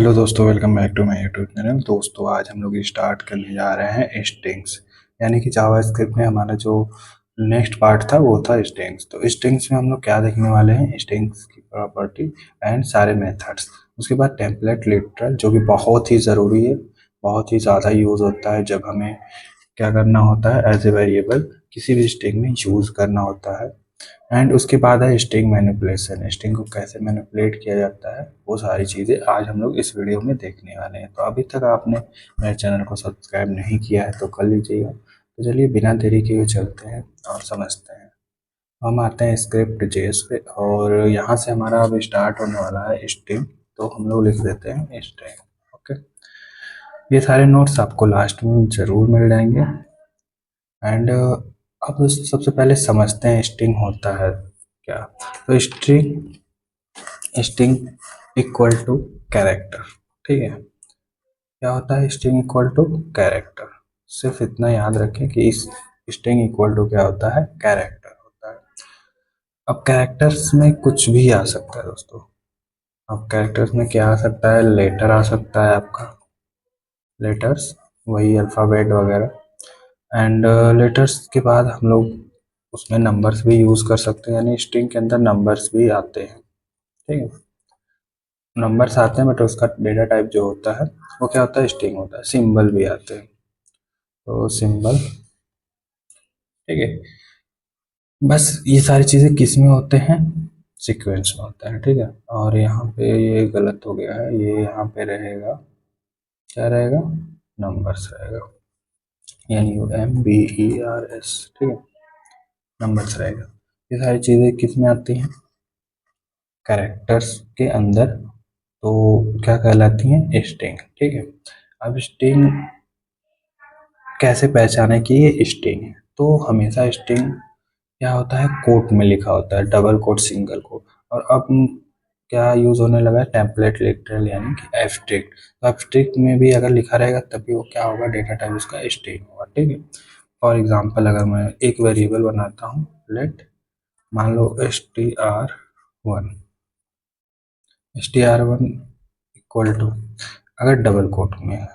Hello दोस्तों, welcome back to my YouTube channel. दोस्तों आज हम लोग स्टार्ट करने जा रहे हैं स्ट्रिंग्स, यानी कि जावास्क्रिप्ट में हमारा जो नेक्स्ट पार्ट था वो था स्ट्रिंग्स। तो स्ट्रिंग्स में हम लोग क्या देखने वाले हैं, स्ट्रिंग्स की प्रॉपर्टी एंड सारे मेथड्स। उसके बाद टेम्पलेट लिटरल, जो कि बहुत ही ज़रूरी है, बहुत ही ज़्यादा यूज़ होता है जब हमें क्या करना होता है, एज ए वेरिएबल किसी भी स्ट्रिंग में यूज़ करना होता है। एंड उसके बाद है स्ट्रिंग मैनिपुलेशन, स्ट्रिंग को कैसे मैनिपुलेट किया जाता है, वो सारी चीज़ें आज हम लोग इस वीडियो में देखने वाले हैं। तो अभी तक आपने मेरे चैनल को सब्सक्राइब नहीं किया है तो कर लीजिएगा। तो चलिए बिना देरी के हुए चलते हैं और समझते हैं। हम आते हैं स्क्रिप्ट जेएस पे, और यहाँ से हमारा अब स्टार्ट होने वाला है स्ट्रिंग। तो हम लोग लिख देते हैं स्ट्रिंग। ओके, ये सारे नोट्स आपको लास्ट में ज़रूर मिल जाएंगे। एंड अब सबसे पहले समझते हैं स्ट्रिंग होता है क्या। तो स्ट्रिंग इक्वल टू कैरेक्टर, ठीक है। क्या होता है स्ट्रिंग इक्वल टू कैरेक्टर? सिर्फ इतना याद रखें कि इस स्ट्रिंग इक्वल टू क्या होता है, कैरेक्टर होता है। अब कैरेक्टर्स में कुछ भी आ सकता है दोस्तों। अब कैरेक्टर्स में क्या आ सकता है, लेटर आ सकता है आपका, लेटर्स, वही अल्फ़ाबेट वगैरह। एंड लेटर्स के बाद हम लोग उसमें नंबर्स भी यूज़ कर सकते हैं, यानी स्ट्रिंग के अंदर नंबर्स भी आते हैं, ठीक है। नंबर्स आते हैं बट उसका डेटा टाइप जो होता है वो क्या होता है, स्ट्रिंग होता है। सिंबल भी आते हैं, तो सिंबल, ठीक है। बस ये सारी चीज़ें किस में होते हैं, सीक्वेंस में होता है, ठीक है। और यहाँ पे ये गलत हो गया है, ये यहाँ पे रहेगा, क्या रहेगा, नंबर्स रहेगा, NUMBERS, ठीक है, नंबर्स रहेगा। ये सारी चीज़ें किस में आती हैं, कैरेक्टर्स के अंदर, तो क्या कहलाती हैं, स्ट्रिंग, ठीक है। अब स्ट्रिंग कैसे पहचाने कि ये स्ट्रिंग है, तो हमेशा स्ट्रिंग क्या होता है, कोट में लिखा होता है, डबल कोट, सिंगल कोट। और अब क्या यूज़ होने लगा है, टेम्पलेट लिटरल, यानी कि एब्स्ट्रिक्ट। तो एब्स्ट्रिक्ट में भी अगर लिखा रहेगा तभी वो क्या होगा, डेटा टाइप उसका स्ट्रिंग होगा, ठीक है। फॉर एग्जांपल अगर मैं एक वेरिएबल बनाता हूँ, लेट, मान लो str1, str1 इक्वल टू, अगर डबल कोट में है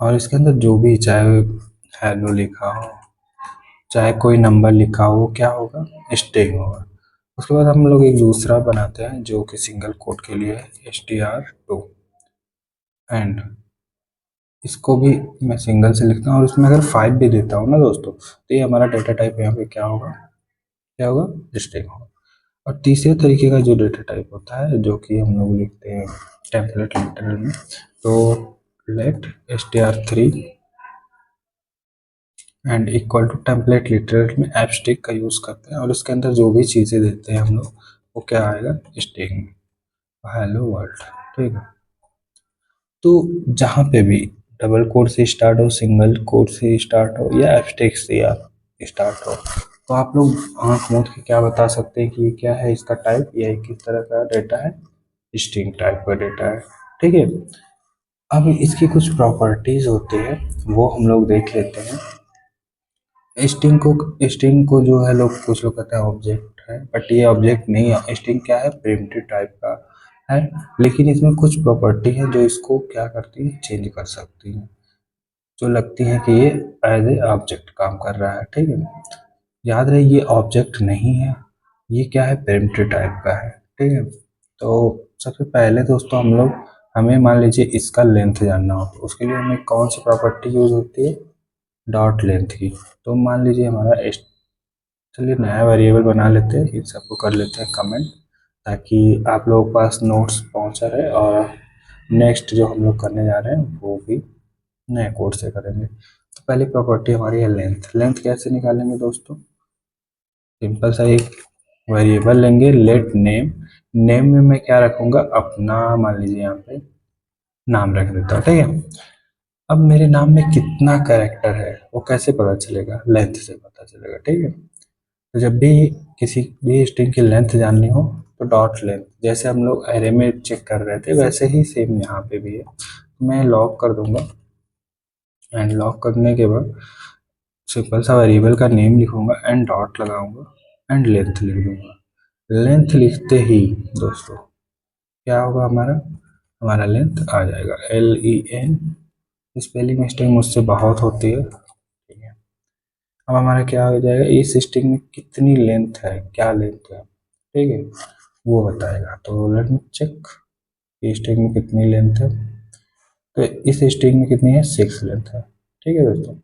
और इसके अंदर जो भी, चाहे हेलो लिखा हो, चाहे कोई नंबर लिखा हो, क्या होगा, स्ट्रिंग होगा। उसके बाद हम लोग एक दूसरा बनाते हैं जो कि सिंगल कोट के लिए है, str2, एंड इसको भी मैं सिंगल से लिखता हूँ और इसमें अगर 5 भी देता हूँ ना दोस्तों, तो ये हमारा डेटा टाइप यहाँ पे क्या होगा, क्या होगा, स्ट्रिंग होगा। और तीसरे तरीके का जो डेटा टाइप होता है, जो कि हम लोग लिखते हैं टेम्पलेट लिटरल में, तो let str3 and equal to, template literal में एब्स्ट्रिक्ट का यूज़ करते हैं और इसके अंदर जो भी चीज़ें देते हैं हम लोग, वो क्या आएगा, स्ट्रिंग, हेलो वर्ल्ड, ठीक है। तो जहाँ पे भी डबल कोट से स्टार्ट हो, सिंगल कोट से स्टार्ट हो, या एब्स्ट्रिक्ट से या स्टार्ट हो, तो आप लोग आँख मूंद के क्या बता सकते हैं कि ये क्या है, इसका टाइप, या किस तरह का डेटा है, स्ट्रिंग टाइप का डेटा है, ठीक है। अब इसकी कुछ प्रॉपर्टीज होती है, वो हम लोग देख लेते हैं। स्ट्रिंग को जो है, लोग कुछ लोग कहते हैं ऑब्जेक्ट है, बट ये ऑब्जेक्ट नहीं है। स्ट्रिंग क्या है, प्रिमिटिव टाइप का है, लेकिन इसमें कुछ प्रॉपर्टी है जो इसको क्या करती है, चेंज कर सकती है, जो लगती है कि ये एज ए ऑब्जेक्ट काम कर रहा है, ठीक है। याद रहे ये ऑब्जेक्ट नहीं है, ये क्या है, प्रिमिटिव टाइप का है, ठीक है। तो सबसे पहले दोस्तों हम लोग, हमें मान लीजिए इसका लेंथ जानना हो, तो उसके लिए हमें कौन सी प्रॉपर्टी यूज होती है, डॉट लेंथ की। तो मान लीजिए हमारा चलिए नया वेरिएबल बना लेते हैं, इन सबको कर लेते हैं कमेंट, ताकि आप लोगों के पास नोट्स पहुंचा रहे, और नेक्स्ट जो हम लोग करने जा रहे हैं वो भी नए कोड से करेंगे। तो पहली प्रॉपर्टी हमारी है लेंथ। लेंथ कैसे निकालेंगे दोस्तों, सिंपल सा एक वेरिएबल लेंगे, लेट नेम। नेम में मैं क्या रखूँगा, अपना, मान लीजिए यहाँ पे नाम रख देता हूँ, ठीक है। अब मेरे नाम में कितना कैरेक्टर है वो कैसे पता चलेगा, लेंथ से पता चलेगा, ठीक है। तो जब भी किसी भी स्ट्रिंग की लेंथ जाननी हो, तो डॉट लेंथ, जैसे हम लोग एरे में चेक कर रहे थे वैसे ही सेम यहाँ पे भी है। मैं लॉग कर दूंगा, एंड लॉग करने के बाद सिंपल सा वेरिएबल का नेम लिखूंगा एंड डॉट लगाऊंगा एंड लेंथ लिख दूंगा। लेंथ लिखते ही दोस्तों क्या होगा हमारा, हमारा लेंथ आ जाएगा LEN। स्पेलिंग मिस्टेक मुझसे बहुत होती है, ठीक है। अब हमारा क्या हो जाएगा, इस स्ट्रिंग में कितनी लेंथ है, क्या लेंथ है, ठीक है, वो बताएगा। तो लेट मी चेक, इस स्ट्रिंग में कितनी लेंथ है। तो इस स्ट्रिंग में कितनी है, 6 लेंथ है, ठीक है दोस्तों।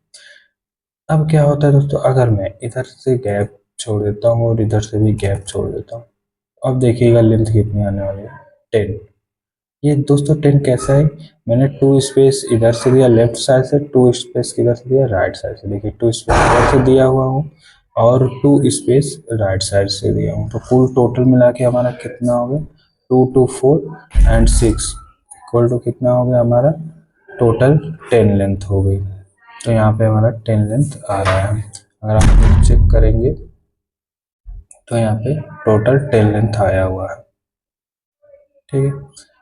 अब क्या होता है दोस्तों, अगर मैं इधर से गैप छोड़ देता हूँ और इधर से भी गैप छोड़ देता हूँ, अब देखिएगा लेंथ कितनी आने वाली है, 10। ये दोस्तों 10 कैसा है, मैंने 2 स्पेस इधर से दिया लेफ्ट साइड से, 2 स्पेस किधर से दिया, राइट साइड से। देखिए 2 स्पेस इधर से दिया हुआ हूँ और 2 स्पेस राइट साइड से दिया हूँ, तो कुल टोटल मिला के हमारा कितना हो गया, 2 2 4 एंड 6 इक्वल टू कितना हो गया हमारा, टोटल 10 लेंथ हो गई। तो यहाँ पे हमारा 10 लेंथ आ रहा है। अगर आप चेक करेंगे तो यहाँ पे टोटल 10 लेंथ आया हुआ है, ठीक है।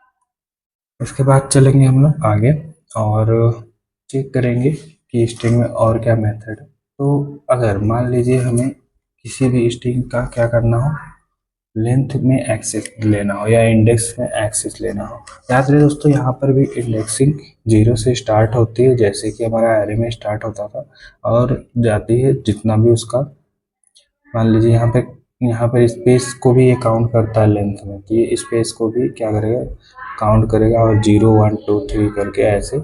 इसके बाद चलेंगे हम लोग आगे और चेक करेंगे कि स्ट्रिंग में और क्या मेथड है। तो अगर मान लीजिए हमें किसी भी स्ट्रिंग का क्या करना हो, लेंथ में एक्सेस लेना हो या इंडेक्स में एक्सेस लेना हो, याद रहे दोस्तों यहाँ पर भी इंडेक्सिंग 0 से स्टार्ट होती है, जैसे कि हमारा एरे में स्टार्ट होता था, और जाती है जितना भी उसका, मान लीजिए यहाँ पर स्पेस को भी ये काउंट करता है लेंथ में, तो ये स्पेस को भी क्या करेगा, काउंट करेगा, और 0 1 2 3 करके ऐसे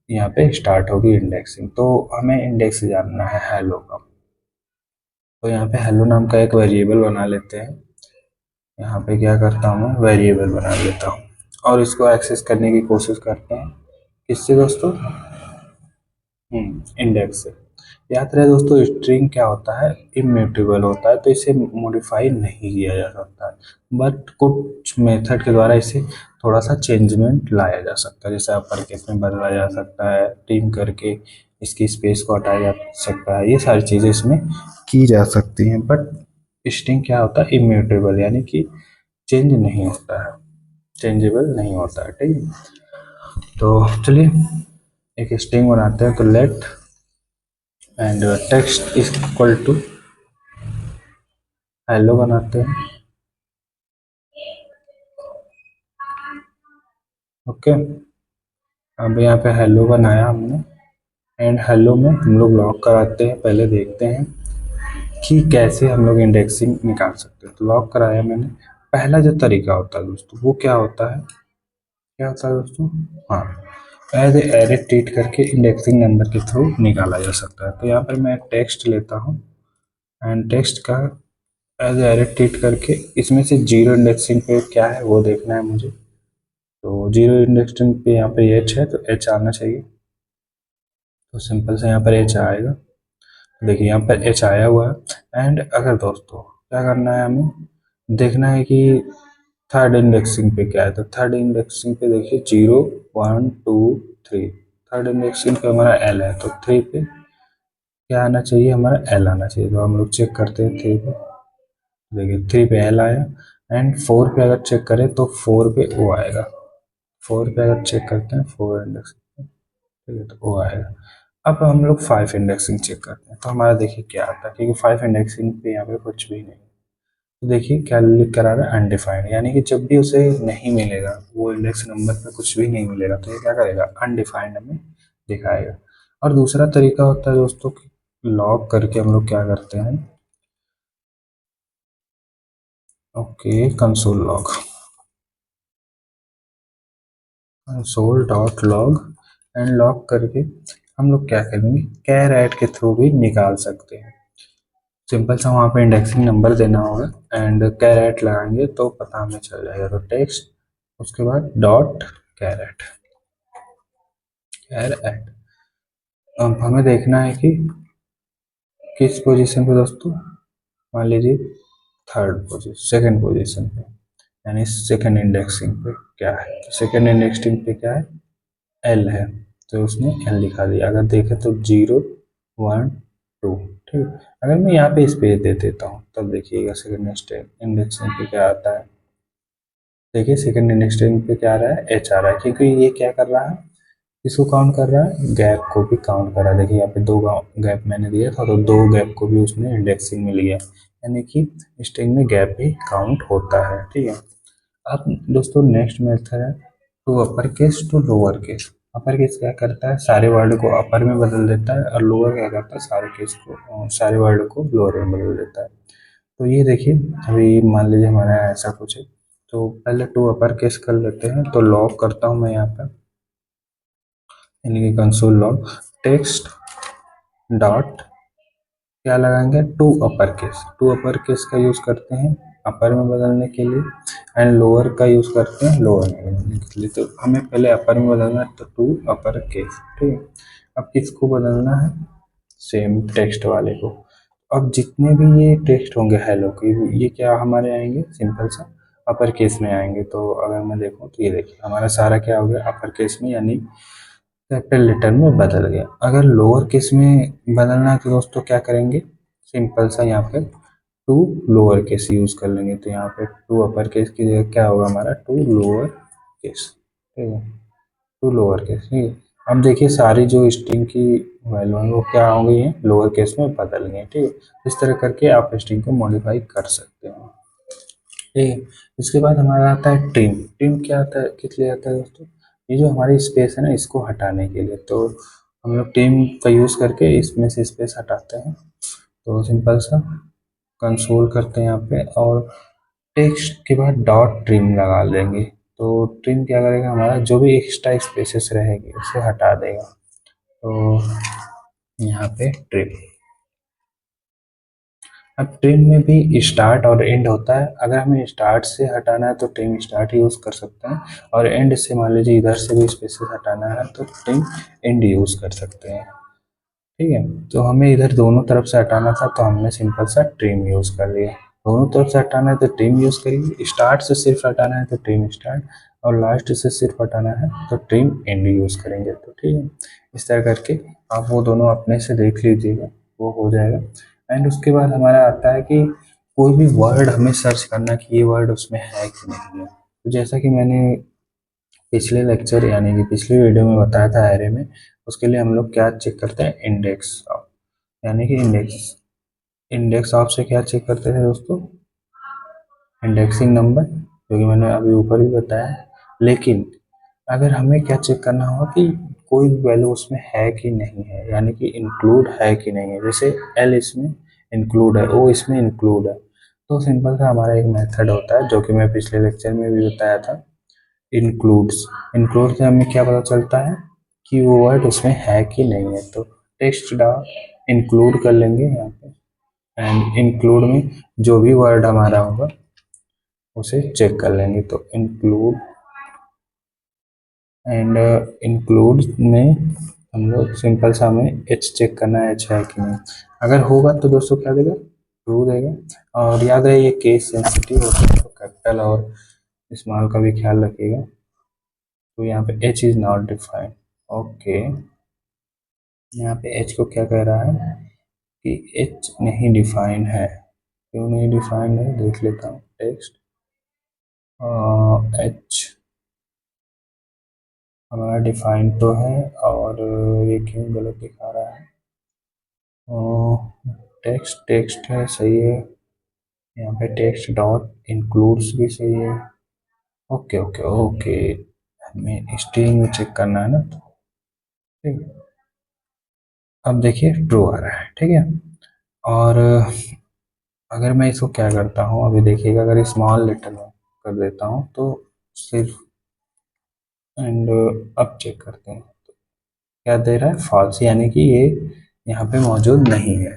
यहाँ पे स्टार्ट होगी इंडेक्सिंग। तो हमें इंडेक्स जानना है हेलो का, तो यहाँ पे हेलो नाम का एक वेरिएबल बना लेते हैं। यहाँ पे क्या करता हूँ, मैं वेरिएबल बना लेता हूँ और इसको एक्सेस करने की कोशिश करते हैं, किससे दोस्तों, इंडेक्स से। याद रहे दोस्तों स्ट्रिंग क्या होता है, इम्यूटेबल होता है, तो इसे मॉडिफाई नहीं किया जा सकता है, बट कुछ मेथड के द्वारा इसे थोड़ा सा चेंजमेंट लाया जा सकता है, जैसे अपर केस में बदला जा सकता है, टीम करके इसकी स्पेस को हटाया जा सकता है, ये सारी चीज़ें इसमें की जा सकती हैं। बट स्ट्रिंग क्या होता है, इम्यूटेबल, यानी कि चेंज नहीं होता है, चेंजेबल नहीं होता है, ठीक है। तो चलिए एक स्ट्रिंग बनाते हैं, तो let and text is equal to hello बनाते हैं, ओके। अब यहाँ पे हेलो बनाया हमने, एंड हेलो में हम लोग लॉक कराते हैं, पहले देखते हैं कि कैसे हम लोग इंडेक्सिंग निकाल सकते हैं। तो लॉक कराया मैंने, पहला जो तरीका होता है दोस्तों वो क्या होता है, क्या होता है दोस्तों, हाँ, एज एरे ट्रीट करके इंडेक्सिंग नंबर के थ्रू निकाला जा सकता है। तो यहाँ पर मैं एक टेक्स्ट लेता हूँ एंड टेक्स्ट का एज एरे ट्रीट करके इसमें से जीरो इंडेक्सिंग पे क्या है वो देखना है मुझे। तो जीरो इंडेक्सिंग पे यहाँ पे एच है, तो एच आना चाहिए, तो सिंपल से यहाँ पर एच आएगा। देखिए यहाँ पर एच आया हुआ है। एंड अगर दोस्तों क्या करना है, हमें देखना है कि थर्ड इंडेक्सिंग पे क्या है, तो थर्ड इंडेक्सिंग पे देखिए 0 1 2 3, थर्ड इंडेक्सिंग पे हमारा एल है, तो 3 पे क्या आना चाहिए, हमारा एल आना चाहिए। तो हम लोग चेक करते हैं 3 पे, देखिए 3 पे एल आया। एंड 4 पे अगर चेक करें तो 4 पे ओ आएगा, 4 पे अगर चेक करते हैं 4 इंडेक्सिंग, ठीक है, तो ओ आएगा। अब हम लोग 5 इंडेक्सिंग चेक करते हैं, तो हमारा देखिए क्या आता है, क्योंकि 5 इंडेक्सिंग पे यहाँ पे कुछ भी नहीं। तो देखिए क्या लिख कर आ रहा है, अनडिफाइंड, यानी कि जब भी उसे नहीं मिलेगा, वो इंडेक्स नंबर पे कुछ भी नहीं मिलेगा, तो ये क्या करेगा, अनडिफाइंड हमें दिखाएगा। और दूसरा तरीका होता है दोस्तों कि लॉग करके हम लोग क्या करते हैं, okay, console log, console dot log, and log करके हम लोग क्या करेंगे, कैर ऐड के थ्रू भी निकाल सकते हैं। सिंपल सा वहाँ पे इंडेक्सिंग नंबर देना होगा एंड कैरेट लगाएंगे तो पता हमें चल जाएगा। तो टेक्स्ट, उसके बाद डॉट कैरेट, कैर एट। अब हमें देखना है कि किस पोजीशन पे दोस्तों, मान लीजिए थर्ड पोजीशन, सेकंड पोजीशन पे, यानी सेकंड इंडेक्सिंग पे क्या है, तो सेकंड इंडेक्सिंग पे क्या है, एल है, तो उसने एल लिखा दिया। अगर देखें तो 0 1 2, ठीक। अगर मैं यहाँ पे स्पेस दे देता हूँ तब देखिएगा सेकंड इंडेक्सिंग पे क्या आता है। देखिए सेकंड इंडेक्सिंग पे क्या आ रहा है, एच आ रहा है, क्योंकि ये क्या कर रहा है, इसको काउंट कर रहा है, गैप को भी काउंट कर रहा है। देखिए यहाँ पे 2 गैप मैंने दिया था, तो 2 गैप को भी उसने इंडेक्सिंग में लिया, यानी कि स्ट्रिंग में गैप भी काउंट होता है, ठीक है। अब दोस्तों नेक्स्ट मेथड है to upper case to lower case. Upper case क्या करता है, सारे वर्ड को अपर में बदल देता है, और लोअर क्या करता है, सारे वर्ड को लोअर में बदल देता है। तो ये देखिए, अभी मान लीजिए हमारा ऐसा कुछ है, तो पहले टू अपर केस कर लेते हैं। तो लॉग करता हूँ मैं यहाँ पर, यानी कि कंसोल लॉग टेक्स्ट डॉट, क्या लगाएंगे, टू अपर केस का यूज़ करते हैं अपर में बदलने के लिए, एंड लोअर का यूज़ करते हैं लोअर में बदलने के लिए। तो हमें पहले अपर में बदलना है, तो टू अपर केस, ठीक है। अब किसको बदलना है, सेम टेक्स्ट वाले को। अब जितने भी ये टेक्स्ट होंगे हेलो के, ये क्या हमारे आएंगे, सिंपल सा अपर केस में आएंगे। तो अगर मैं देखूँ तो ये देखिए हमारा सारा क्या हो गया, अपर केस में, यानी कैपिटल लेटर में बदल गया। अगर लोअर केस में बदलना है तो दोस्तों क्या करेंगे, सिंपल सा यहाँ पे टू लोअर केस यूज कर लेंगे। तो यहाँ पे टू अपर केस की जगह क्या होगा हमारा, टू लोअर केस, ठीक है, टू लोअर केस, ठीक है। अब देखिए सारी जो स्ट्रिंग की वैल्यू है वो क्या हो गई है, लोअर केस में बदल गई है, ठीक है। इस तरह करके आप स्ट्रिंग को मॉडिफाई कर सकते हैं, ठीक है। इसके बाद हमारा आता है ट्रिम। ट्रिम क्या आता है, किस लिए आता है दोस्तों, ये जो हमारी स्पेस है ना, इसको हटाने के लिए। तो हम लोग ट्रिम का यूज़ करके इसमें से स्पेस हटाते हैं। तो सिंपल सा कंसोल करते हैं यहाँ पे, और टेक्स्ट के बाद डॉट ट्रिम लगा लेंगे। तो ट्रिम क्या करेगा, हमारा जो भी एक्स्ट्रा स्पेसेस रहेगी उसे हटा देगा। तो यहाँ पे ट्रिम, अब ट्रिम में भी स्टार्ट और एंड होता है। अगर हमें स्टार्ट से हटाना है तो ट्रिम स्टार्ट यूज़ कर सकते हैं, और एंड से मान लीजिए इधर से भी स्पेसेस हटाना है तो ट्रिम एंड यूज़ कर सकते हैं, ठीक है। तो हमें इधर दोनों तरफ से हटाना था तो हमने सिंपल सा ट्रिम यूज़ कर लिया। दोनों तरफ से हटाना है तो ट्रिम यूज़ करिए, स्टार्ट से सिर्फ हटाना है तो ट्रिम स्टार्ट, और लास्ट से सिर्फ हटाना है तो ट्रिम एंड यूज़ करेंगे। तो ठीक है, इस तरह करके आप वो दोनों अपने से देख लीजिएगा, वो हो जाएगा। एंड उसके बाद हमारा आता है कि कोई भी वर्ड हमें सर्च करना कि ये वर्ड उसमें है कि नहीं है। तो जैसा कि मैंने पिछले लेक्चर यानी कि पिछली वीडियो में बताया था एरे में, उसके लिए हम लोग क्या चेक करते हैं, इंडेक्स ऑफ, यानी कि इंडेक्स, इंडेक्स ऑफ से क्या चेक करते थे दोस्तों, इंडेक्सिंग नंबर, जो कि मैंने अभी ऊपर भी बताया है। लेकिन अगर हमें क्या चेक करना होगा कि कोई वैल्यू उसमें है कि नहीं है, यानी कि इंक्लूड है कि नहीं है। जैसे एल इसमें इंक्लूड है, ओ इसमें इंक्लूड है, तो सिंपल सा हमारा एक मेथड होता है जो कि मैं पिछले लेक्चर में भी बताया था, इंक्लूड्स। इंक्लूड से हमें क्या पता चलता है कि वो वर्ड उसमें है कि नहीं है। तो टेक्स्ट डॉट इंक्लूड कर लेंगे यहाँ पे, एंड इंक्लूड में जो भी वर्ड हमारा होगा उसे चेक कर लेंगे। तो इंक्लूड, एंड इंक्लूड में हम लोग सिंपल सा हमें एच चेक करना है, एच है कि नहीं। अगर होगा तो दोस्तों क्या देगा, ट्रू देगा। और याद रहे ये केस सेंसिटिव होता है, तो कैपिटल और स्मॉल का भी ख्याल रखिएगा। तो यहाँ पे H is not defined, okay. यहाँ पे एच को क्या कह रहा है कि एच नहीं डिफाइंड है। क्यों नहीं डिफाइंड है, देख लेता हूँ। टेक्स्ट एच हमारा डिफाइंड तो है, और ये क्यों गलत दिखा रहा है, टेक्स्ट टेक्स्ट है, सही है। यहाँ पे टेक्स्ट डॉट इंक्लूड्स भी सही है, ओके ओके ओके। हमें स्ट्रिंग में चेक करना है ना, तो ठीक है। अब देखिए ट्रू आ रहा है, ठीक है। और अगर मैं इसको क्या करता हूँ, अभी देखिएगा, अगर स्मॉल लेटर में कर देता हूँ तो सिर्फ, एंड अब चेक करते हैं क्या दे रहा है, फॉल्स, यानी कि ये यहाँ पे मौजूद नहीं है।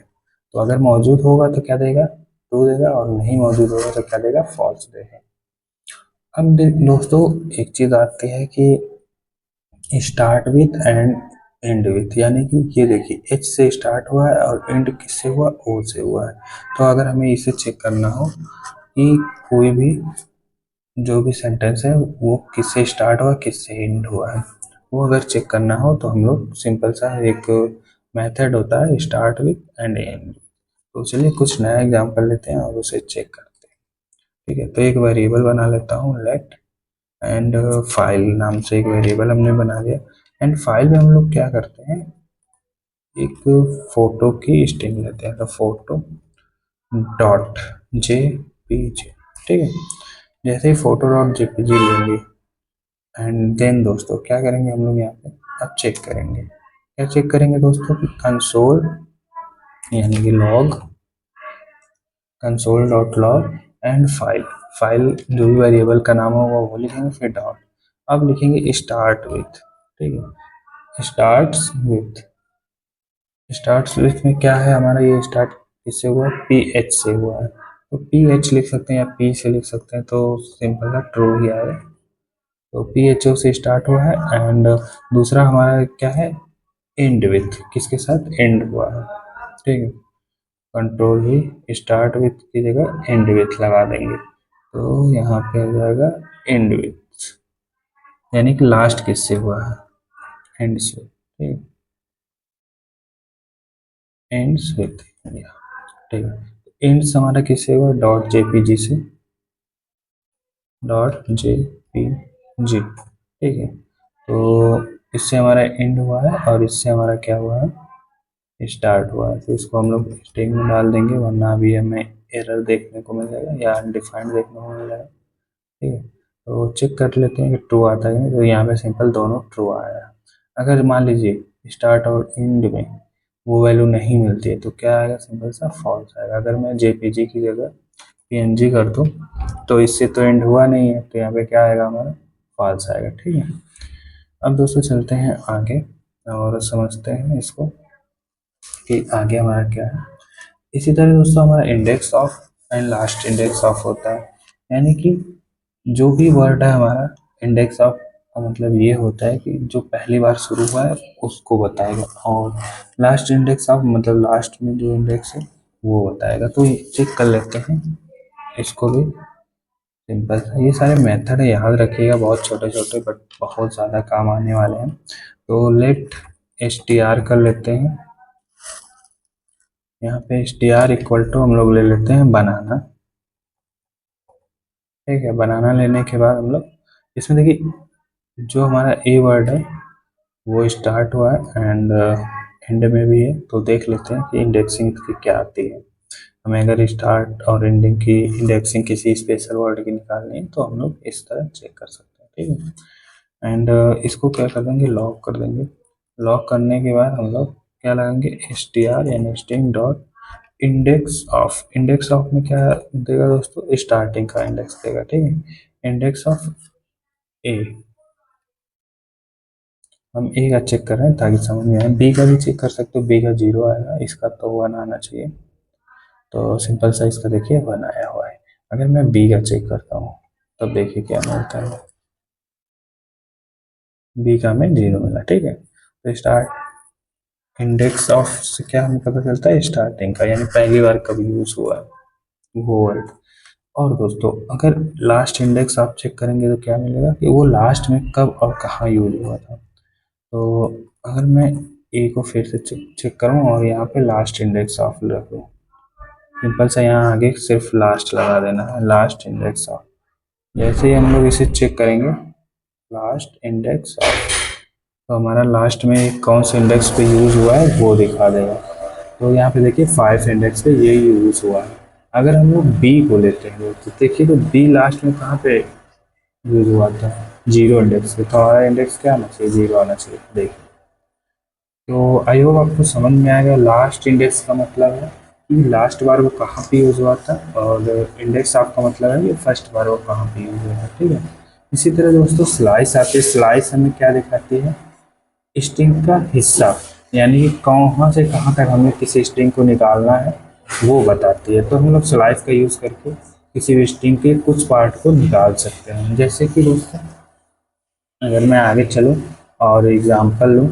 तो अगर मौजूद होगा तो क्या देगा, ट्रू देगा, और नहीं मौजूद होगा तो क्या देगा, फॉल्स देगा। अब दोस्तों एक चीज़ आती है कि start with and and with, यानी कि ये देखिए एच से स्टार्ट हुआ है और एंड किससे हुआ, ओ से हुआ है। तो अगर हमें इसे चेक करना हो कि कोई भी जो भी सेंटेंस है वो किससे स्टार्ट हुआ किससे एंड हुआ है, वो अगर चेक करना हो तो हम लोग सिंपल सा एक मेथड होता है, स्टार्ट विथ एंड एंड। तो चलिए कुछ नया एग्जांपल लेते हैं और उसे चेक करते हैं, ठीक है। तो एक वेरिएबल बना लेता हूँ, लेट एंड फाइल नाम से एक वेरिएबल हमने बना लिया। एंड फाइल में हम लोग क्या करते हैं, एक फोटो की स्ट्रिंग लेते हैं, तो photo dot J P G, ठीक है। जैसे ही फोटो डॉट जेपीजी लेंगे एंड देन दोस्तों क्या करेंगे हम लोग यहाँ पे, अब चेक करेंगे, क्या चेक करेंगे दोस्तों कि कंसोल यानी कि log, console dot log and file, file जो भी वेरिएबल का नाम होगा वो लिखेंगे, फिर डॉट, अब लिखेंगे स्टार्ट विथ, ठीक है, स्टार्ट्स विथ में क्या है हमारा, ये स्टार्ट किससे हुआ, पी एच से हुआ है, तो पी एच लिख सकते हैं या पी से लिख सकते हैं, तो सिंपल है ट्रू ही आएगा, तो पी एच ओ से स्टार्ट हुआ है। एंड दूसरा हमारा क्या है, एंड विथ, किसके साथ, एंड हुआ है, ठीक है, कंट्रोल ही स्टार्ट विथ की जगह एंड विथ लगा देंगे, तो यहाँ पे आ जाएगा एंड विथ, यानी कि लास्ट किससे हुआ है, एंड से, ठीक, एंड्स विथ इंडिया, ठीक है, एंड्स हमारा किससे हुआ, डॉट जेपीजी से, डॉट जेपीजी, ठीक है, तो इससे हमारा एंड हुआ है और इससे हमारा क्या हुआ है, स्टार्ट हुआ है, तो इसको हम लोग स्ट्रिंग में डाल देंगे, वरना अभी हमें एरर देखने को मिल जाएगा या अनडिफाइंड देखने को मिल जाएगा, ठीक है, तो चेक कर लेते हैं कि ट्रू आता है कि नहीं, तो यहाँ पे सिंपल दोनों ट्रू आया। अगर मान लीजिए स्टार्ट और एंड में वो वैल्यू नहीं मिलती है तो क्या आएगा, सिंपल सा फॉल्स आएगा। अगर मैं जेपीजी की जगह पीएनजी कर दूँ तो इससे तो एंड हुआ नहीं है, तो यहाँ पे क्या आएगा हमारा, फॉल्स आएगा, ठीक है। अब दोस्तों चलते हैं आगे और समझते हैं इसको कि आगे हमारा क्या है। इसी तरह दोस्तों हमारा index of and last index of होता है, यानी कि जो भी वर्ड है हमारा, इंडेक्स ऑफ का मतलब ये होता है कि जो पहली बार शुरू हुआ है उसको बताएगा, और लास्ट इंडेक्स ऑफ मतलब लास्ट में जो इंडेक्स है वो बताएगा। तो चेक कर लेते हैं इसको भी, सिंपल था, ये सारे मेथड है, याद रखिएगा, बहुत छोटे छोटे बट बहुत ज़्यादा काम आने वाले हैं। तो लेट एस टी आर कर लेते हैं, यहाँ पे S T R equal to हम लोग ले लेते हैं बनाना, ठीक है, बनाना लेने के बाद हम लोग इसमें देखिए जो हमारा ए वर्ड है वो स्टार्ट हुआ है एंड एंड में भी है, तो देख लेते हैं कि इंडेक्सिंग की क्या आती है। हमें अगर स्टार्ट और एंडिंग की इंडेक्सिंग किसी स्पेशल वर्ड की निकालनी है तो हम लोग इस तरह चेक कर सकते हैं, ठीक है, एंड इसको क्या कर देंगे, लॉक कर देंगे, लॉक करने के बाद हम लोग क्या लगाएंगे, एस टी आर यानी string dot index of, index of में क्या देगा दोस्तों, स्टार्टिंग का इंडेक्स देगा, ठीक है, इंडेक्स ऑफ ए, हम ए का चेक कर रहे हैं ताकि समझ में आए, बी का भी चेक कर सकते हो, बी का 0 आएगा, इसका तो 1 आना चाहिए, तो सिंपल सा इसका देखिए 1 आया हुआ है। अगर मैं बी का चेक करता हूँ तब देखिए क्या मिलता है, बी का हमें 0 मिला, ठीक है, तो स्टार्ट इंडेक्स ऑफ से क्या हमें पता चलता है, स्टार्टिंग का, यानी पहली बार कब यूज हुआ है वो वर्ड। और दोस्तों अगर लास्ट इंडेक्स आप चेक करेंगे तो क्या मिलेगा कि वो लास्ट में कब और कहाँ यूज हुआ था। तो अगर मैं ए को फिर से चेक करूँ और यहाँ पे लास्ट इंडेक्स ऑफ रख दूँ, सिंपल सा यहाँ आगे सिर्फ लास्ट लगा देना है, लास्ट इंडेक्स ऑफ, जैसे ही हम लोग इसे चेक करेंगे लास्ट इंडेक्स ऑफ, तो हमारा लास्ट में कौन से इंडेक्स पे यूज़ हुआ है वो दिखा देगा। तो यहाँ पे देखिए 5 इंडेक्स पे ये यूज़ हुआ है। अगर हम लोग बी को लेते हैं तो देखिए, तो बी लास्ट में कहाँ पे यूज़ हुआ था, 0 इंडेक्स पे, तो हमारा इंडेक्स क्या आना चाहिए, 0 आना चाहिए, देखिए। तो आई होप आपको समझ में आएगा, लास्ट इंडेक्स का मतलब है कि लास्ट बार वो कहाँ पे यूज़ हुआ था, और इंडेक्स आपका मतलब है कि फर्स्ट बार वो कहाँ पे यूज़ हुआ था, ठीक है। इसी तरह दोस्तों स्लाइस आती है, स्लाइस हमें क्या दिखाती है, स्ट्रिंग का हिस्सा, यानी कि कहाँ से कहाँ तक हमें किसी स्ट्रिंग को निकालना है वो बताती है। तो हम लोग स्लाइस का यूज़ करके किसी भी स्ट्रिंग के कुछ पार्ट को निकाल सकते हैं, जैसे कि दोस्तों अगर मैं आगे चलूँ और एग्जांपल लूँ,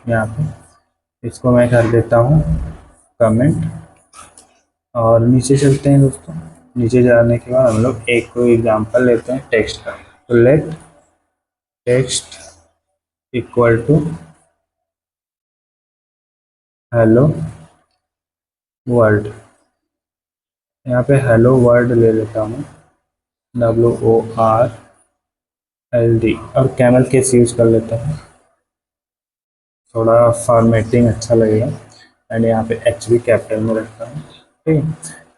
यहाँ पे इसको मैं कर देता हूँ कमेंट, और नीचे चलते हैं दोस्तों, नीचे जाने के बाद हम लोग एक को एग्जांपल लेते हैं टेक्स्ट का, तो let text equal to hello world, यहाँ पे हेलो वर्ल्ड ले लेता हूँ, WORLD, और कैमल केस यूज़ कर लेते हैं, थोड़ा फॉर्मेटिंग अच्छा लगेगा, एंड यहाँ पे एच भी कैपिटल में रखता हूँ, ठीक है।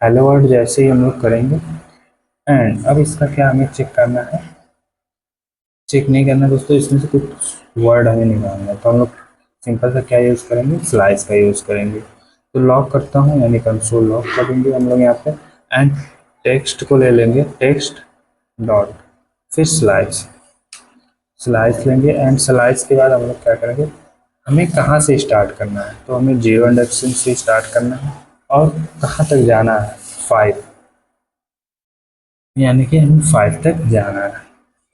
हेलो वर्ल्ड जैसे ही हम लोग करेंगे, एंड अब इसका क्या हमें चेक करना है, चेक नहीं करना दोस्तों, इसमें से कुछ वर्ड हमें निकालना है, तो हम लोग सिंपल सा क्या यूज़ करेंगे, स्लाइस का यूज़ करेंगे। तो लॉक करता हूँ, यानी कंसोल लॉक करेंगे हम लोग यहाँ पे, एंड टेक्स्ट को ले लेंगे, टेक्स्ट डॉट, फिर स्लाइस, स्लाइस लेंगे, एंड स्लाइस के बाद हम लोग क्या करेंगे, हमें कहाँ से स्टार्ट करना है, तो हमें जीरो इंडेक्सिंग से स्टार्ट करना है, और कहाँ तक जाना है, 5, यानी कि हमें 5 तक जाना है।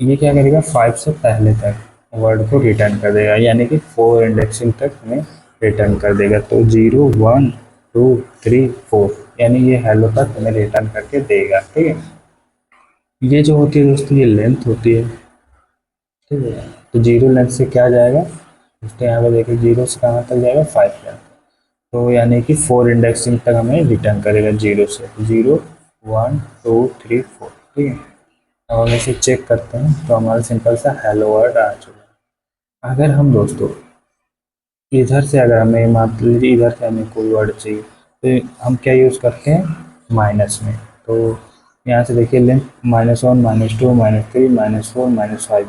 ये क्या करेगा, 5 से पहले तक वर्ड को रिटर्न कर देगा, यानी कि 4 इंडेक्सिंग तक हमें रिटर्न कर देगा। तो 0 1 2 3 4, यानी ये हेलो तक हमें रिटर्न करके देगा। ठीक है, ये जो होती है दोस्तों, ये लेंथ होती है। ठीक है, तो जीरो लेंथ से क्या जाएगा दोस्तों, यहाँ पे देखिए जीरो से कहाँ तक जाएगा, 5 तक। तो यानी कि 4 इंडेक्सिंग तक हमें रिटर्न करेगा जीरो से, 0 1 2 3 4। ठीक है, अब हम इसे चेक करते हैं, तो हमारा सिंपल सा हेलो वर्ड आ चुका है। अगर हम दोस्तों इधर से, अगर हमें मान लीजिए इधर से हमें कोई वर्ड चाहिए, तो हम क्या यूज़ करते हैं, माइनस में। तो यहाँ से देखिए लेंथ -1 -2 -3 -4 -5,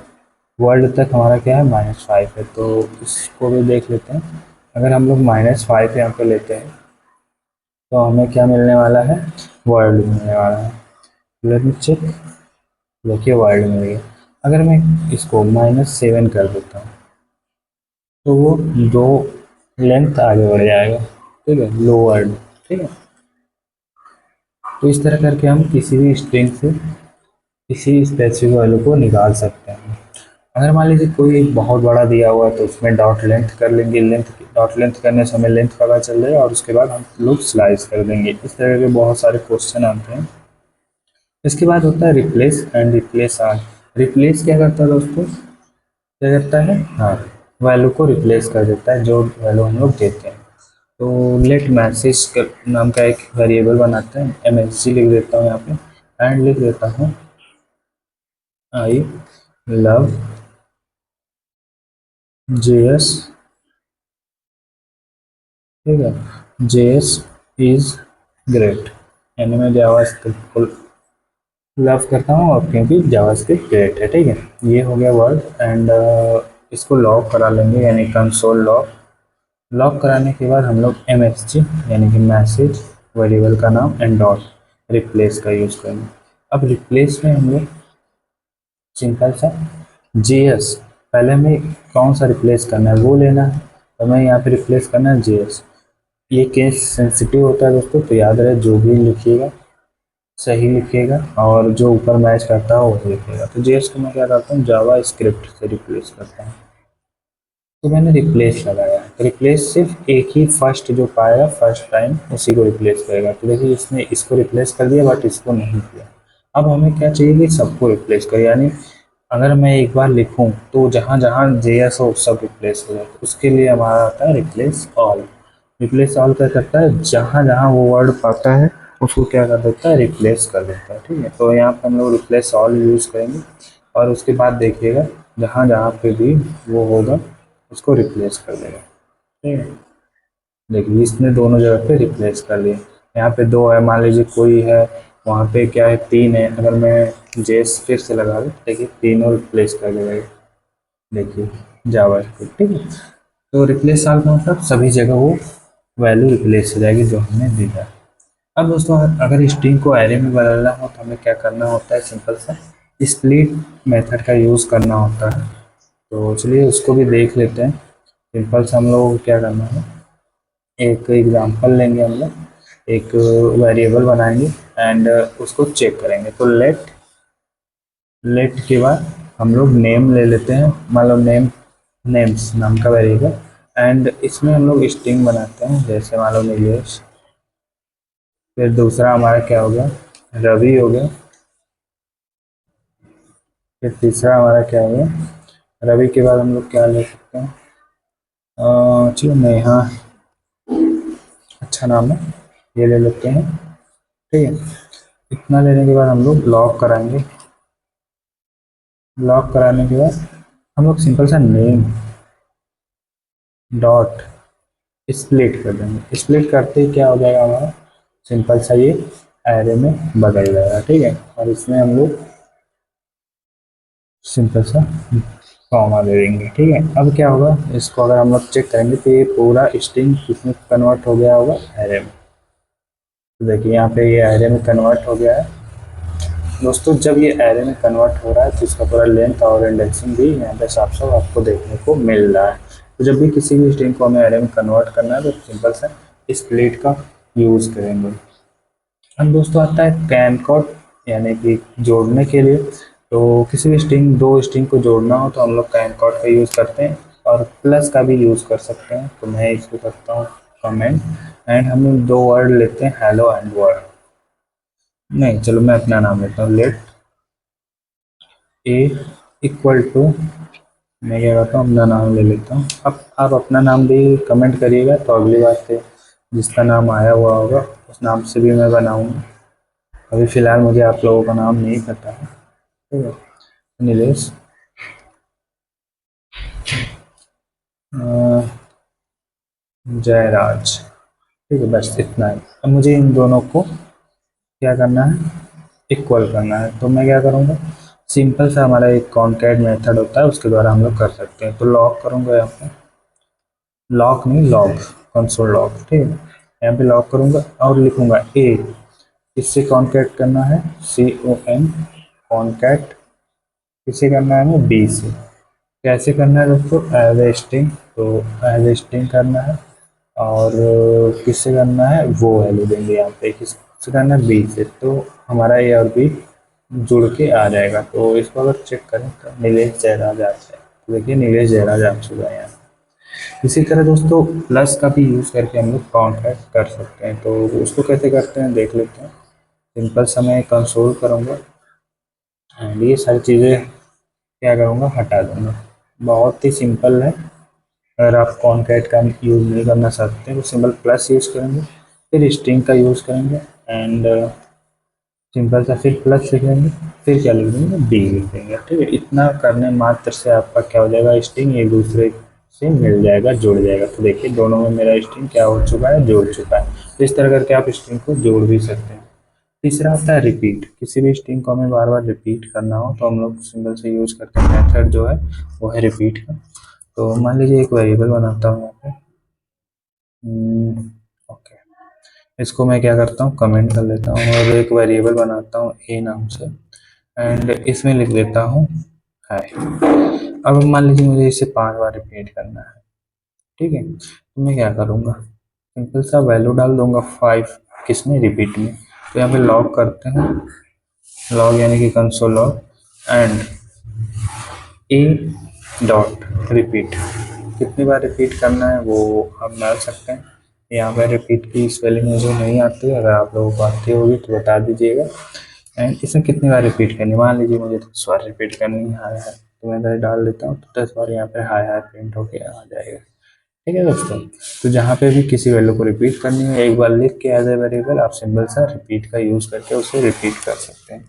वर्ड तक हमारा क्या है, -5 है। तो इसको भी देख लेते हैं। अगर हम लोग -5 यहाँ पे लेते हैं, तो हमें क्या मिलने वाला है, वर्ड मिलने वाला है। लेट मी चेक, देखिए वर्ड मिल गया। अगर मैं इसको -7 कर देता हूँ, तो वो दो लेंथ आगे बढ़ जाएगा। ठीक है, लो वर्ड। ठीक है, तो इस तरह करके हम किसी भी स्ट्रिंग से किसी स्पेसिफिक वैल्यू को निकाल सकते हैं। अगर मान लीजिए कोई बहुत बड़ा दिया हुआ है, तो उसमें डॉट लेंथ कर लेंगे, लेंथ डॉट लेंथ करने से हमें लेंथ पता चल जाएगा, और उसके बाद हम लोग स्लाइस कर देंगे। इस तरह के बहुत सारे क्वेश्चन आते हैं। इसके बाद होता है replace and replace all. Replace क्या करता है दोस्तों, क्या करता है, हाँ, वैल्यू को रिप्लेस कर देता है, जो वैल्यू हम लोग देते हैं। तो लेट मैसेज नाम का एक वेरिएबल बनाते हैं, MSG लिख देता हूँ यहाँ पे, एंड लिख देता हूँ आई लव JS। ठीक है, JS इज ग्रेट, यानी मैं जावास्क्रिप्ट को लव करता हूँ, और क्योंकि जावास्क्रिप्ट ग्रेट है। ठीक है, ये हो गया वर्ड। एंड इसको लॉक करा लेंगे, यानी कंसोल लॉक। लॉक कराने के बाद हम लोग MSG, यानी कि मैसेज वेरिएबल का नाम, एंड डॉट रिप्लेस का यूज़ करेंगे। अब रिप्लेस में हम लोग सिंपल सा JS, पहले हमें कौन सा रिप्लेस करना है वो लेना है, तो हमें यहाँ पे रिप्लेस करना है JS। ये केस सेंसिटिव होता है दोस्तों, तो याद रहे जो भी लिखिएगा सही लिखिएगा, और जो ऊपर मैच करता है वो लिखिएगा। तो JS को मैं क्या करता हूँ, जावा स्क्रिप्ट से रिप्लेस करता हूँ। तो मैंने रिप्लेस लगाया, तो रिप्लेस सिर्फ एक ही फर्स्ट जो पाएगा फर्स्ट टाइम उसी को रिप्लेस करेगा। तो देखिए इसने इसको रिप्लेस कर दिया, बट इसको नहीं किया। अब हमें क्या चाहिए कि सबको रिप्लेस कर, यानी अगर मैं एक बार लिखूं, तो जहाँ जहाँ JS हो सब रिप्लेस हो जाए। तो उसके लिए हमारा आता है रिप्लेस ऑल। रिप्लेस ऑल क्या करता है, जहाँ जहाँ वो वर्ड पाता है उसको क्या कर देता है, रिप्लेस कर देता है। ठीक है, तो यहाँ पे हम लोग रिप्लेस ऑल यूज़ करेंगे, और उसके बाद देखिएगा जहाँ जहाँ पे भी वो होगा उसको रिप्लेस कर देगा। ठीक है, देखिए इसने दोनों जगह पे रिप्लेस कर लिया। यहाँ पे दो है, मान लीजिए कोई है, वहाँ पे क्या है, 3 है। अगर मैं जेस फिर से लगा दूँ, देखिए तीनों रिप्लेस कर देगा। देखिए जावा स्क्रिप्ट। ठीक है, तो रिप्लेस ऑल का मतलब सभी जगह वो वैल्यू रिप्लेस हो जाएगी जो हमने दिया। अब दोस्तों अगर स्ट्रिंग को एरे में बदलना हो, तो हमें क्या करना होता है, सिंपल सा स्प्लिट मेथड का यूज़ करना होता है। तो चलिए उसको भी देख लेते हैं। सिंपल से हम लोग को क्या करना है, एक एग्जांपल लेंगे हम लोग, एक वेरिएबल बनाएंगे, एंड उसको चेक करेंगे। तो लेट लेट के बाद हम लोग नेम ले लेते हैं, मान लो नेम्स नाम का वेरिएबल, एंड इसमें हम लोग स्ट्रिंग बनाते हैं, जैसे मान लो नीलेश। फिर दूसरा हमारा क्या हो गया, रवि हो गया। फिर तीसरा हमारा क्या हो गया, रवि के बाद हम लोग क्या ले सकते हैं, चलो नेहा, अच्छा नाम है, ये ले लेते हैं। ठीक है, इतना लेने के बाद हम लोग लॉक कराएंगे। लॉक कराने के बाद हम लोग सिंपल सा नेम डॉट स्प्लिट कर देंगे। स्प्लिट करते ही क्या हो जाएगा हमारा, सिंपल सा ये एरे में बदल जाएगा। ठीक है, और इसमें हम लोग सिंपल सा कॉमा दे देंगे। ठीक है, अब क्या होगा, इसको अगर हम लोग चेक करेंगे तो ये पूरा स्ट्रिंग किसमें कन्वर्ट हो गया होगा, एरे में। तो देखिए यहाँ पे ये एरे में कन्वर्ट हो गया है दोस्तों। जब ये एरे में कन्वर्ट हो रहा है तो इसका पूरा लेंथ और इंडेक्सिंग भी यहाँ पे साफ साफ आपको देखने को मिल रहा है। तो जब भी किसी भी स्ट्रिंग को हमें एरे में कन्वर्ट करना है तो सिंपल सा स्प्लिट का यूज़ करेंगे। अब दोस्तों आता है कैन कोड, यानी कि जोड़ने के लिए। तो किसी भी स्ट्रिंग, दो स्ट्रिंग को जोड़ना हो तो हम लोग कैन कोड का यूज़ करते हैं, और प्लस का भी यूज़ कर सकते हैं। तो मैं इसको करता हूँ कमेंट, एंड हम दो वर्ड लेते हैं, हेलो एंड वर्ड। नहीं, चलो मैं अपना नाम लेता हूँ, लेट ए इक्वल टू, मैं क्या करता हूँ अपना नाम ले लेता हूँ। अब आप अपना नाम भी कमेंट करिएगा तो अगली बार से जिसका नाम आया हुआ होगा उस नाम से भी मैं बनाऊँगा। अभी फ़िलहाल मुझे आप लोगों का नाम नहीं पता है। ठीक है, नीलेश, अ, जयराज। ठीक है, बस इतना ही। अब मुझे इन दोनों को क्या करना है, इक्वल करना है। तो मैं क्या करूँगा, सिंपल सा हमारा एक कॉन्कैट मेथड होता है, उसके द्वारा हम लोग कर सकते हैं। तो लॉग करूँगा यहाँ पे, लॉक नहीं लॉग, कंसोल लॉग। ठीक है, यहाँ पे लॉग करूँगा और लिखूँगा ए, इससे कॉन्कैट करना है, CON कॉन्कैट, किसे करना है हमें, बी से। कैसे करना है दोस्तों, एज ए स्ट्रिंग, तो एज ए स्ट्रिंग करना है। और किससे करना है, वो वैल्यू देंगे यहाँ पे, किससे करना है, बी से। तो हमारा ए और बी जुड़ के आ जाएगा। तो इसको अगर चेक करें तो नीलेश जयराज आ जाए, तो देखिए नीलेश जयराज आ चुका है यहाँ। इसी तरह दोस्तों प्लस का भी यूज़ करके हम लोग कॉन्टैक्ट कर सकते हैं। तो उसको कैसे करते हैं देख लेते हैं। सिंपल सा मैं कंसोल करूँगा एंड ये सारी चीज़ें क्या करूँगा, हटा दूँगा। बहुत ही सिंपल है। अगर आप कॉन्कैट का यूज़ नहीं करना चाहते हैं तो सिंपल प्लस यूज़ करेंगे, फिर स्ट्रिंग का यूज़ करेंगे, एंड सिंपल सा फिर प्लस लिख देंगे, फिर क्या लिख देंगे, बी लिख देंगे। ठीक है, इतना करने मात्र से आपका क्या हो जाएगा, स्ट्रिंग एक दूसरे से मिल जाएगा, जुड़ जाएगा। तो देखिए दोनों में मेरा स्ट्रिंग क्या हो चुका है, जुड़ चुका है। तो इस तरह करके आप स्ट्रिंग को जोड़ भी सकते हैं। तीसरा आता है रिपीट। किसी भी स्ट्रिंग को हमें बार बार रिपीट करना हो तो हम लोग सिंपल से यूज़ करते हैं मेथड जो है वो है रिपीट का। तो मान लीजिए एक वेरिएबल बनाता हूँ यहाँ पे, ओके, इसको मैं क्या करता हूँ, कमेंट कर लेता हूँ और एक वेरिएबल बनाता हूँ ए नाम से, एंड इसमें लिख देता हूँ हाय। अब मान लीजिए मुझे इसे 5 बार रिपीट करना है। ठीक है, तो मैं क्या करूँगा, सिंपल सा वैल्यू डाल दूंगा 5, किसमें, रिपीट में। तो यहाँ पे लॉग करते हैं, लॉग यानी कि console log, and A dot repeat, कितनी बार रिपीट करना है वो हम डाल सकते हैं। यहाँ पर रिपीट की स्पेलिंग मुझे नहीं आती, अगर आप लोगों को आती होगी तो बता दीजिएगा। एंड इसमें कितनी बार रिपीट करनी, मान लीजिए मुझे 10 बार रिपीट करनी है हाय हाय, तो मैं 10 डाल देता हूँ, तो 10 बार यहाँ पे हाय हाय प्रिंट होके आ जाएगा। ठीक है दोस्तों, तो जहाँ पे भी किसी वैल्यू को रिपीट करनी है एक बार लिख के एज ए वेरिएबल आप सिंपल सा रिपीट का यूज़ करके उसे रिपीट कर सकते हैं।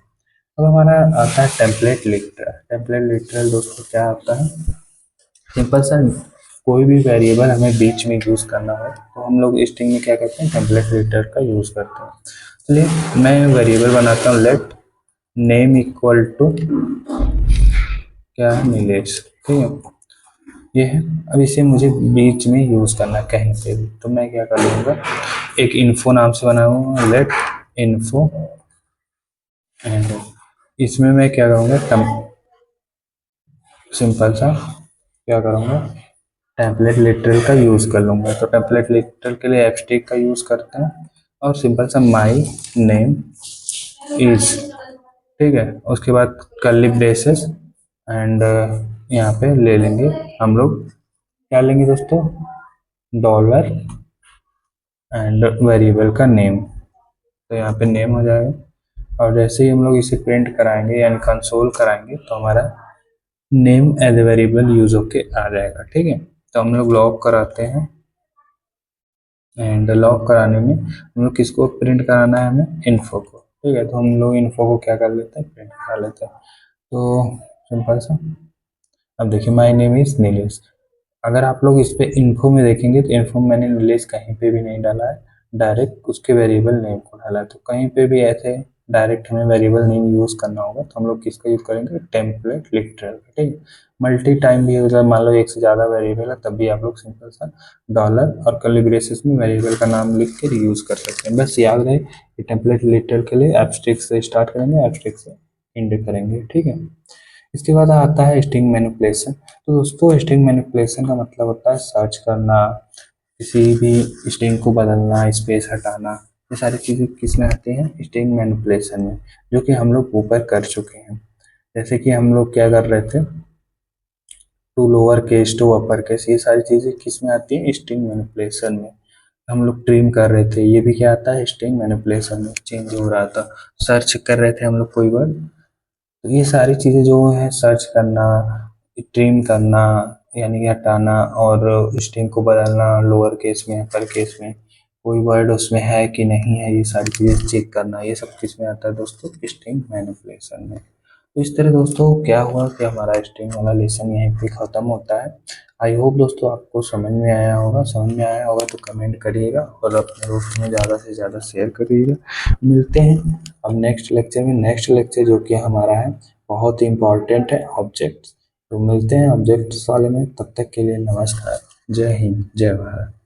अब हमारा आता है टेम्पलेट लिटरल। टेम्पलेट लिटरल दोस्तों क्या होता है, सिंपल सा कोई भी वेरिएबल हमें बीच में यूज़ करना हो तो हम लोग स्ट्रिंग में क्या करते हैं, टेम्पलेट लिटरल का यूज़ करते हैं। चलिए मैं वेरिएबल बनाता हूँ, लेट नेम इक्वल टू क्या है, नीलेश। ठीक है, ये है। अब इसे मुझे बीच में यूज़ करना है कहीं पे भी, तो मैं क्या कर लूँगा, एक इन्फो नाम से बनाऊंगा, लेट इन्फो, एंड इसमें मैं क्या करूँगा, सिंपल सा क्या करूँगा, टेम्पलेट लिटरल का यूज़ कर लूँगा। तो टेम्पलेट लिटरल के लिए एब्स्ट्रैक्ट का यूज़ करते हैं, और सिंपल सा माई नेम इज, ठीक है, उसके बाद कर्ली ब्रेसेस, एंड यहाँ पे ले लेंगे हम लोग, क्या लेंगे दोस्तों, डॉलर, एंड वेरिएबल का नेम। तो यहाँ पे नेम हो जाएगा, और जैसे ही हम लोग इसे प्रिंट कराएंगे यानी कंसोल कराएंगे तो हमारा name as a variable use होके आ जाएगा। ठीक है, तो हम लोग लॉग कराते हैं, एंड लॉग कराने में हम लोग किसको प्रिंट कराना है, हमें इन्फो को। ठीक है, तो हम लोग इन्फो को क्या कर लेते हैं, प्रिंट करा लेते हैं। तो सिंपल सा, अब देखिए माई नेम इज नीलेश। अगर आप लोग इस पे इन्फो में देखेंगे तो इन्फो में मैंने नीलेश कहीं पे भी नहीं डाला है, डायरेक्ट उसके वेरिएबल नेम को डाला है। तो कहीं पे भी ऐसे डायरेक्ट हमें वेरिएबल नेम यूज़ करना होगा तो हम लोग किसका यूज़ करेंगे, टेम्पलेट लिटरल, ठीक है। मल्टी टाइम भी अगर मान लो एक से ज़्यादा वेरिएबल है तब भी आप लोग सिंपल सा डॉलर और कर्ली ब्रेसेस में वेरिएबल का नाम लिख के यूज़ कर सकते हैं। बस याद रहे कि टेम्पलेट लिटरल के लिए एब्स्ट्रैक्ट से स्टार्ट करेंगे, एब्स्ट्रैक्ट से एंड करेंगे, ठीक है। इसके बाद आता है स्ट्रिंग मैनिपुलेशन। तो दोस्तों स्ट्रिंग मैनिपुलेशन का मतलब होता है सर्च करना, किसी भी स्ट्रिंग को बदलना, स्पेस हटाना, ये सारी चीज़ें किस में आती हैं, स्ट्रिंग मैनिपुलेशन में, जो कि हम लोग ऊपर कर चुके हैं। जैसे कि हम लोग क्या कर रहे थे, to lower case to upper case, ये सारी चीज़ें किस में आती हैं, स्ट्रिंग मैनिपुलेशन में। हम लोग ट्रिम कर रहे थे, ये भी क्या आता है, स्ट्रिंग मैनिपुलेशन में चेंज हो रहा था। सर्च कर रहे थे हम लोग कोई वर्ड, तो ये सारी चीज़ें जो है सर्च करना, ट्रिम करना यानी कि हटाना, और स्ट्रिंग को बदलना लोअर केस में अपर केस में, कोई वर्ड उसमें है कि नहीं है, ये सारी चीज़ें चेक करना, ये सब किस में आता है दोस्तों, स्ट्रिंग मैनिपुलेशन में। तो इस तरह दोस्तों क्या हुआ कि हमारा स्ट्रिंग वाला लेसन यहीं पे ख़त्म होता है। आई होप दोस्तों आपको समझ में आया होगा, समझ में आया होगा तो कमेंट करिएगा और अपने दोस्तों में ज़्यादा से ज़्यादा शेयर करिएगा। मिलते हैं अब नेक्स्ट लेक्चर में, नेक्स्ट लेक्चर जो कि हमारा है बहुत ही इम्पोर्टेंट है, ऑब्जेक्ट्स। तो मिलते हैं ऑब्जेक्ट्स वाले में, तब तक के लिए नमस्कार, जय हिंद, जय भारत।